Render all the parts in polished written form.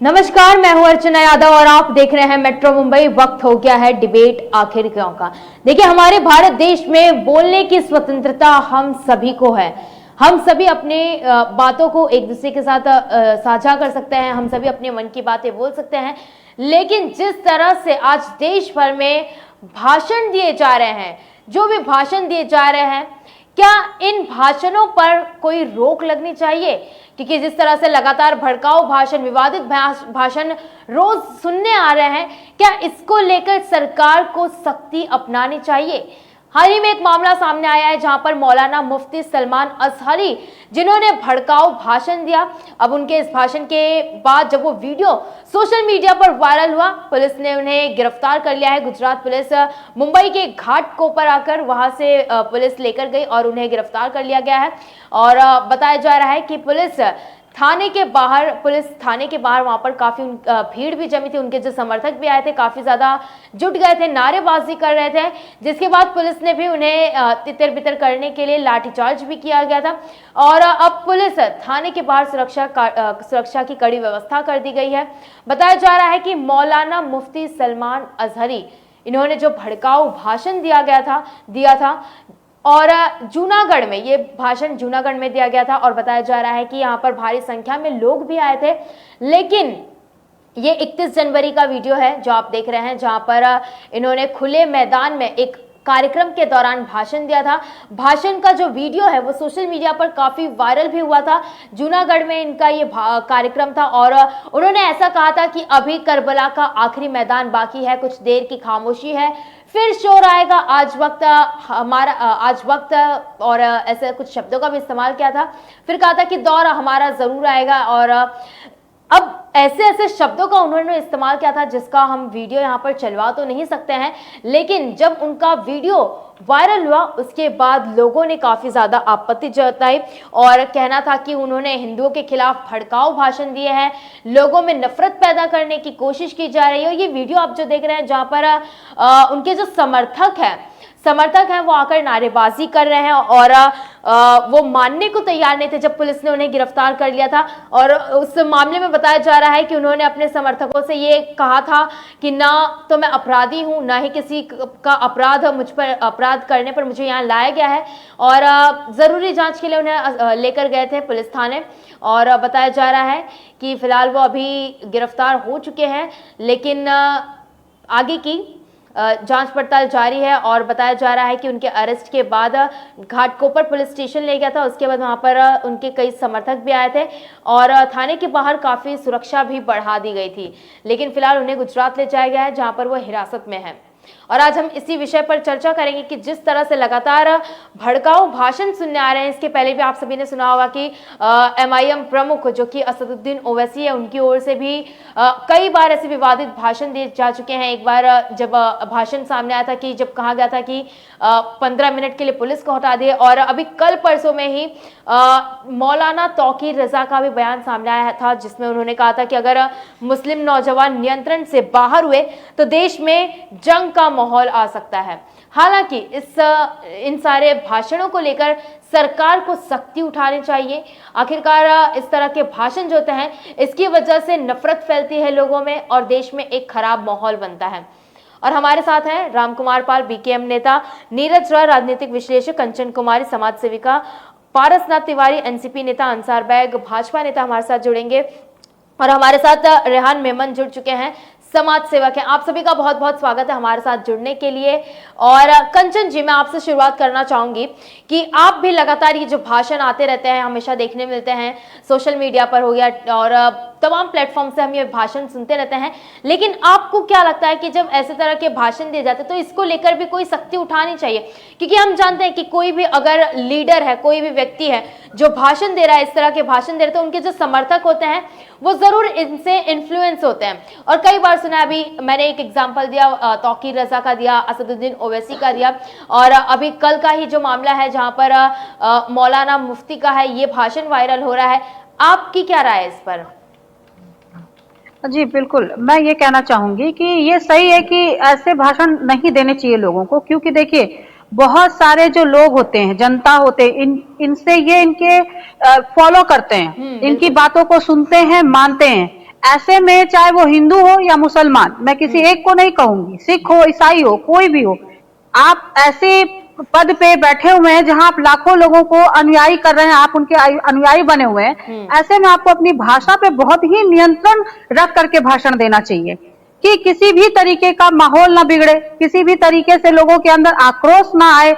नमस्कार, मैं हूं अर्चना यादव और आप देख रहे हैं मेट्रो मुंबई। वक्त हो गया है डिबेट आखिर क्यों का। देखिए, हमारे भारत देश में बोलने की स्वतंत्रता हम सभी को है। हम सभी अपने बातों को एक दूसरे के साथ साझा कर सकते हैं, हम सभी अपने मन की बातें बोल सकते हैं। लेकिन जिस तरह से आज देश भर में भाषण दिए जा रहे हैं, जो भी भाषण दिए जा रहे हैं, क्या इन भाषणों पर कोई रोक लगनी चाहिए? क्योंकि जिस तरह से लगातार भड़काऊ भाषण, विवादित भाषण रोज सुनने आ रहे हैं, क्या इसको लेकर सरकार को सख्ती अपनानी चाहिए? हाल ही में एक मामला सामने आया है जहां पर मौलाना मुफ्ती सलमान अजहरी, जिन्होंने भड़काऊ भाषण दिया। अब उनके इस भाषण के बाद जब वो वीडियो सोशल मीडिया पर वायरल हुआ, पुलिस ने उन्हें गिरफ्तार कर लिया है। गुजरात पुलिस मुंबई के घाटकोपर आकर वहां से पुलिस लेकर गई और उन्हें गिरफ्तार कर लिया गया है। और बताया जा रहा है कि पुलिस थाने के बाहर वहां पर काफी भीड़ भी जमी थी। उनके जो समर्थक भी आए थे, काफी ज्यादा जुट गए थे, नारेबाजी कर रहे थे, जिसके बाद पुलिस ने भी उन्हें तितर बितर करने के लिए लाठीचार्ज भी किया गया था। और अब पुलिस थाने के बाहर सुरक्षा की कड़ी व्यवस्था कर दी गई है। बताया जा रहा है कि मौलाना मुफ्ती सलमान अजहरी, इन्होंने जो भड़काऊ भाषण दिया था और जूनागढ़ में, ये भाषण जूनागढ़ में दिया गया था और बताया जा रहा है कि यहाँ पर भारी संख्या में लोग भी आए थे। लेकिन ये 31 जनवरी का वीडियो है जो आप देख रहे हैं, जहाँ पर इन्होंने खुले मैदान में एक कार्यक्रम के दौरान भाषण दिया था। भाषण का जो वीडियो है वो सोशल मीडिया पर काफी वायरल भी हुआ था। जूनागढ़ में इनका ये कार्यक्रम था और उन्होंने ऐसा कहा था कि अभी करबला का आखिरी मैदान बाकी है, कुछ देर की खामोशी है, फिर शोर आएगा, आज वक्त और ऐसे कुछ शब्दों का भी इस्तेमाल किया था। फिर कहा था कि दौर हमारा जरूर आएगा। और अब ऐसे शब्दों का उन्होंने इस्तेमाल किया था जिसका हम वीडियो यहाँ पर चलवा तो नहीं सकते हैं। लेकिन जब उनका वीडियो वायरल हुआ उसके बाद लोगों ने काफी ज्यादा आपत्ति जताई और कहना था कि उन्होंने हिंदुओं के खिलाफ भड़काऊ भाषण दिए हैं, लोगों में नफरत पैदा करने की कोशिश की जा रही है। ये वीडियो आप जो देख रहे हैं, जहां पर उनके जो समर्थक हैं वो आकर नारेबाजी कर रहे हैं और वो मानने को तैयार नहीं थे जब पुलिस ने उन्हें गिरफ्तार कर लिया था। और उस मामले में बताया जा रहा है कि उन्होंने अपने समर्थकों से ये कहा था कि ना तो मैं अपराधी हूं, ना ही किसी का मुझ पर अपराध करने पर मुझे यहाँ लाया गया है। और जरूरी जांच के लिए उन्हें लेकर गए थे पुलिस थाने। और बताया जा रहा है कि फिलहाल वो अभी गिरफ्तार हो चुके हैं, लेकिन आगे की जांच पड़ताल जारी है। और बताया जा रहा है कि उनके अरेस्ट के बाद घाटकोपर पुलिस स्टेशन ले गया था, उसके बाद वहां पर उनके कई समर्थक भी आए थे और थाने के बाहर काफी सुरक्षा भी बढ़ा दी गई थी। लेकिन फिलहाल उन्हें गुजरात ले जाया गया है जहां पर वो हिरासत में है। और आज हम इसी विषय पर चर्चा करेंगे कि जिस तरह से लगातार भड़काऊ भाषण सुनने आ रहे हैं, इसके पहले भी आप सभी ने सुना होगा कि MIM प्रमुख जो कि असदुद्दीन ओवैसी है, उनकी ओर से भी कई बार ऐसे विवादित भाषण दिए जा चुके हैं। एक बार जब भाषण सामने आया था कि जब कहा गया था कि 15 मिनट के लिए पुलिस को हटा दिए, और अभी कल परसों में ही मौलाना तौकीर रजा का भी बयान सामने आया था जिसमें उन्होंने कहा था कि अगर मुस्लिम नौजवान नियंत्रण से बाहर हुए तो देश में जंग का माहौल आ सकता है। हालांकि इन सारे भाषणों को लेकर सरकार को सख्ती उठानी चाहिए। आखिरकार इस तरह के भाषण जो होते हैं, इसकी वजह से नफरत फैलती है लोगों में और देश में एक खराब माहौल बनता है। और हमारे साथ हैं रामकुमार पाल, BKM नेता, नीरज रॉय, राजनीतिक विश्लेषक, कंचन कुमारी, समाज सेविका, पारसनाथ तिवारी, NCP नेता, अंसार बैग, भाजपा नेता हमारे साथ जुड़ेंगे। और हमारे साथ रेहान मेमन जुड़ चुके हैं, समाज सेवक है। आप सभी का बहुत बहुत स्वागत है हमारे साथ जुड़ने के लिए। और कंचन जी, मैं आपसे शुरुआत करना चाहूंगी कि आप भी लगातार ये जो भाषण आते रहते हैं, हमेशा देखने मिलते हैं, सोशल मीडिया पर हो गया और तमाम प्लेटफॉर्म से हम ये भाषण सुनते रहते हैं, लेकिन आपको क्या लगता है कि जब ऐसे तरह के भाषण दिए जाते हैं तो इसको लेकर भी कोई सख्ती उठानी चाहिए? क्योंकि हम जानते हैं कि कोई भी अगर लीडर है, कोई भी व्यक्ति है जो भाषण दे रहा है, इस तरह के भाषण दे रहे, तो उनके जो समर्थक होते हैं वो जरूर इनसे इन्फ्लुएंस होते हैं। और कई बार सुना, अभी मैंने एक एग्जांपल दिया, तौकीर रजा का दिया, असदुद्दीन ओवैसी का दिया, और अभी कल का ही जो मामला है जहां पर मौलाना मुफ्ती का है, ये भाषण वायरल हो रहा है। आपकी क्या राय है इस पर? जी बिल्कुल, मैं ये कहना चाहूंगी कि ये सही है कि ऐसे भाषण नहीं देने चाहिए लोगों को, क्योंकि देखिए बहुत सारे जो लोग होते हैं, जनता होते हैं, इनसे ये इनके फॉलो करते हैं, इनकी बातों को सुनते हैं, मानते हैं। ऐसे में चाहे वो हिंदू हो या मुसलमान, मैं किसी एक को नहीं कहूंगी, सिख हो, ईसाई हो, कोई भी हो, आप ऐसे पद पे बैठे हुए हैं जहां आप लाखों लोगों को अनुयायी कर रहे हैं, आप उनके अनुयायी बने हुए हैं, ऐसे में आपको अपनी भाषा पे बहुत ही नियंत्रण रख करके भाषण देना चाहिए कि किसी भी तरीके का माहौल ना बिगड़े, किसी भी तरीके से लोगों के अंदर आक्रोश ना आए।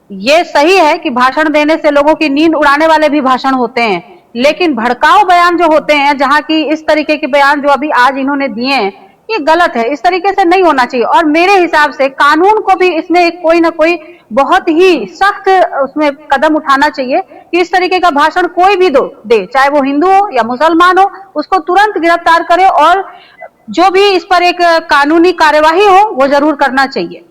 ये सही है कि भाषण देने से लोगों की नींद उड़ाने वाले भी भाषण होते हैं, लेकिन भड़काऊ बयान जो होते हैं, जहां की इस तरीके के बयान जो अभी आज इन्होंने दिए हैं, ये गलत है, इस तरीके से नहीं होना चाहिए। और मेरे हिसाब से कानून को भी इसमें कोई ना कोई बहुत ही सख्त उसमें कदम उठाना चाहिए कि इस तरीके का भाषण कोई भी दे, चाहे वो हिंदू हो या मुसलमान हो, उसको तुरंत गिरफ्तार करे और जो भी इस पर एक कानूनी कार्यवाही हो वो जरूर करना चाहिए।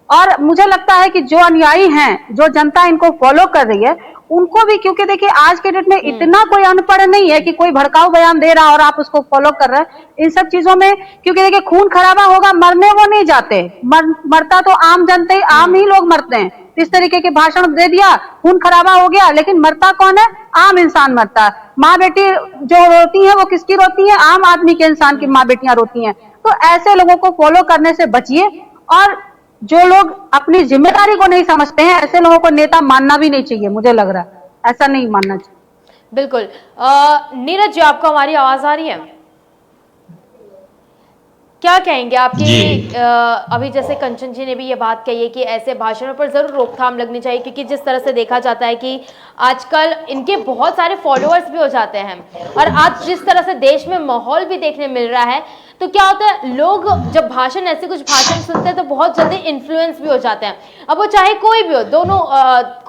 और मुझे लगता है कि जो अनुयायी हैं, जो जनता इनको फॉलो कर रही है, उनको भी, क्योंकि देखिए आज के डेट में इतना कोई अनपढ़ नहीं है कि कोई भड़काऊ बयान दे रहा और आप उसको फॉलो कर रहे हैं इन सब चीजों में, क्योंकि देखिए खून खराबा होगा, मरने वो नहीं जाते, मरता तो आम जनता ही, आम ही लोग मरते हैं। इस तरीके के भाषण दे दिया, खून खराबा हो गया, लेकिन मरता कौन है? आम इंसान मरता है। माँ बेटी जो रोती है वो किसकी रोती है? आम आदमी के, इंसान की माँ बेटियां रोती हैं। तो ऐसे लोगों को फॉलो करने से बचिए, और जो लोग अपनी जिम्मेदारी को नहीं समझते हैं, ऐसे लोगों को नेता मानना भी नहीं चाहिए। मुझे लग रहा है ऐसा नहीं मानना चाहिए। बिल्कुल। नीरज जी, आपको हमारी आवाज आ रही है? क्या कहेंगे आपकी? अभी जैसे कंचन जी ने भी ये बात कही है कि ऐसे भाषणों पर जरूर रोकथाम लगनी चाहिए, क्योंकि जिस तरह से देखा जाता है कि आजकल इनके बहुत सारे फॉलोअर्स भी हो जाते हैं, और आज जिस तरह से देश में माहौल भी देखने मिल रहा है, तो क्या होता है, लोग जब भाषण, ऐसे कुछ भाषण सुनते हैं तो बहुत जल्दी इन्फ्लुएंस भी हो जाते हैं। अब वो चाहे कोई भी हो, दोनों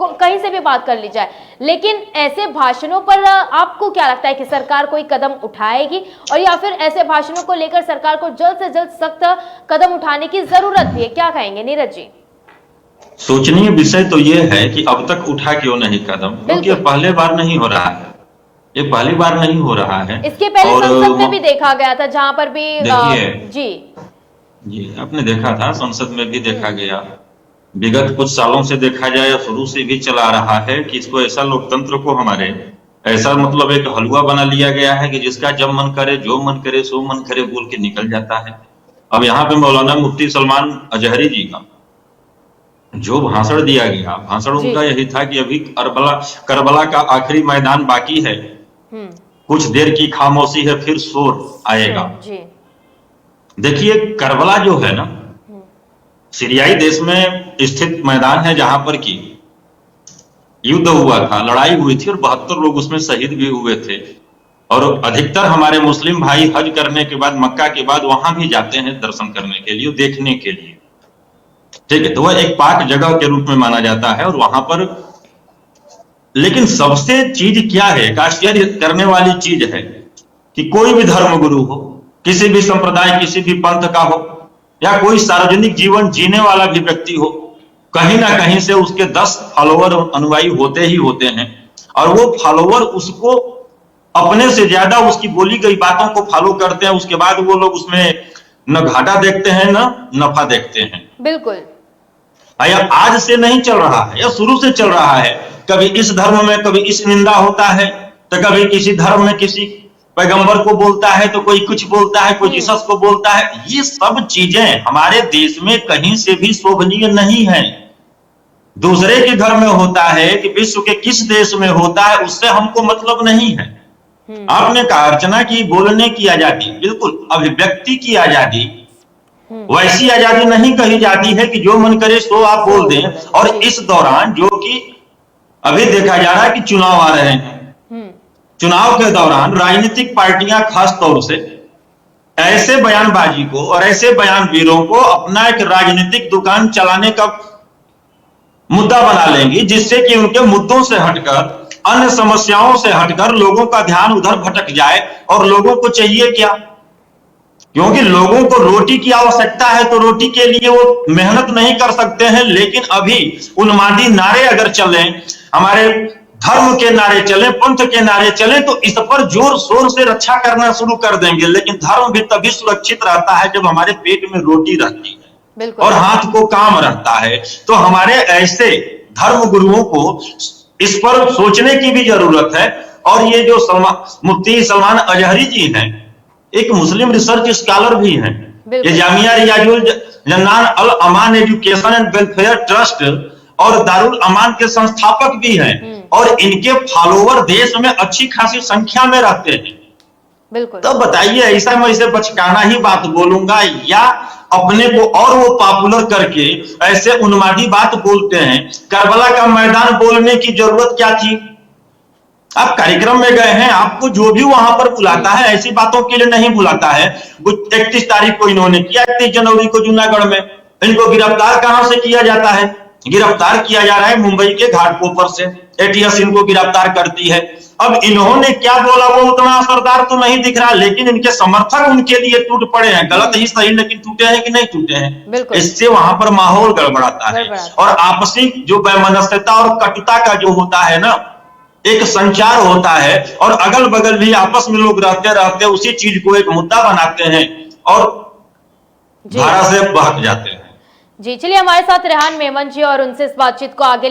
कहीं से भी बात कर ली जाए, लेकिन ऐसे भाषणों पर आपको क्या लगता है कि सरकार कोई कदम उठाएगी, और या फिर ऐसे भाषणों को लेकर सरकार को जल्द से जल्द सख्त कदम उठाने की जरूरत भी है? क्या कहेंगे नीरज जी? सोचनीय विषय तो ये है कि अब तक उठा क्यों नहीं कदम, क्योंकि पहले बार नहीं हो रहा है, ये पहली बार नहीं हो रहा है। इसके पहले संसद में भी देखा गया था, जहां पर भी जी आपने देखा था, संसद में भी देखा गया, विगत कुछ सालों से देखा जाए या शुरू से भी चला रहा है कि इसको ऐसा लोकतंत्र को हमारे ऐसा मतलब एक हलवा बना लिया गया है कि जिसका जब मन करे, जो मन करे, सो मन करे बोल के निकल जाता है। अब यहाँ पे मौलाना मुफ्ती सलमान अजहरी जी का जो भाषण दिया गया, भाषण उनका यही था कि अभी करबला का आखिरी मैदान बाकी है, कुछ देर की खामोशी है, फिर शोर आएगा। देखिए, करबला जो है ना, सीरियाई देश में स्थित मैदान है जहां पर की युद्ध हुआ था, लड़ाई हुई थी, और 72 लोग उसमें शहीद भी हुए थे। और अधिकतर हमारे मुस्लिम भाई हज करने के बाद, मक्का के बाद वहां भी जाते हैं दर्शन करने के लिए, देखने के लिए, ठीक है। तो वह एक पाक जगह के रूप में माना जाता है, और वहां पर, लेकिन सबसे चीज क्या है, आश्चर्य करने वाली चीज है कि कोई भी धर्म गुरु हो, किसी भी संप्रदाय, किसी भी पंथ का हो, या कोई सार्वजनिक जीवन जीने वाला भी व्यक्ति हो, कहीं ना कहीं से उसके 10 फॉलोअर, अनुयायी होते ही होते हैं, और वो फॉलोअर उसको अपने से ज्यादा उसकी बोली गई बातों को फॉलो करते हैं। उसके बाद वो लोग उसमें न घाटा देखते हैं न नफा देखते हैं। बिल्कुल। आज से नहीं चल रहा है, या शुरू से चल रहा है। कभी इस धर्म में कभी इस निंदा होता है, तो कभी किसी धर्म में किसी पैगंबर को बोलता है, तो कोई कुछ बोलता है, कोई जीसस को बोलता है। ये सब चीजें हमारे देश में कहीं से भी शोभनीय नहीं है। दूसरे के घर में होता है कि विश्व के किस देश में होता है, उससे हमको मतलब नहीं है। आपने कहा अर्चना की बोलने की आजादी, बिल्कुल अभिव्यक्ति की आजादी, वैसी आजादी नहीं कही जाती है कि जो मन करे सो आप बोल दें। और इस दौरान जो कि अभी देखा जा रहा है कि चुनाव आ रहे हैं, चुनाव के दौरान राजनीतिक पार्टियां खास तौर से ऐसे बयानबाजी को और ऐसे बयानवीरों को अपना एक राजनीतिक दुकान चलाने का मुद्दा बना लेंगी, जिससे कि उनके मुद्दों से हटकर, अन्य समस्याओं से हटकर लोगों का ध्यान उधर भटक जाए। और लोगों को चाहिए क्या? क्योंकि लोगों को रोटी की आवश्यकता है, तो रोटी के लिए वो मेहनत नहीं कर सकते हैं। लेकिन अभी उन्मादी नारे अगर चले, हमारे धर्म के नारे चले, पंथ के नारे चले, तो इस पर जोर शोर से रक्षा करना शुरू कर देंगे। लेकिन धर्म भी तभी सुरक्षित रहता है जब हमारे पेट में रोटी रहती है और हाथ को काम रहता है। तो हमारे ऐसे धर्म गुरुओं को इस पर सोचने की भी जरूरत है। और ये जो मुफ्ती सलमान अजहरी जी हैं, एक मुस्लिम रिसर्च स्कॉलर भी हैं। बिल्कुल। ये जामिया रियाजुल जन्नान अल अमान एजुकेशन एंड वेलफेयर ट्रस्ट और दारुल अमान के संस्थापक भी हैं और इनके फॉलोवर देश में अच्छी खासी संख्या में रहते हैं। बिल्कुल। तो बताइए, ऐसा मैं इसे बचकाना ही बात बोलूंगा या अपने को और वो पॉपुलर करके ऐसे उन्मादी बात बोलते हैं। करबला का मैदान बोलने की जरूरत क्या थी? आप कार्यक्रम में गए हैं, आपको जो भी वहां पर बुलाता है ऐसी बातों के लिए नहीं बुलाता है। 31 तारीख को इन्होंने किया, 31 जनवरी को जूनागढ़ में। इनको गिरफ्तार कहां से किया जाता है? गिरफ्तार किया जा रहा है मुंबई के घाटकोपर से। एटीएस इनको गिरफ्तार करती है। अब इन्होंने क्या बोला वो उतना असरदार तो नहीं दिख रहा, लेकिन इनके समर्थक उनके लिए टूट पड़े हैं। गलत ही सही, लेकिन टूटे हैं कि नहीं टूटे हैं? इससे वहां पर माहौल गड़बड़ाता है और आपसी जो वैमनस्यता और कटुता का जो होता है ना, एक संचार होता है और अगल बगल भी आपस में लोग रहते रहते उसी चीज को एक मुद्दा बनाते हैं और धारा से बहक जाते हैं। जी, चलिए हमारे साथ रेहान मेमन जी और उनसे इस बातचीत को आगे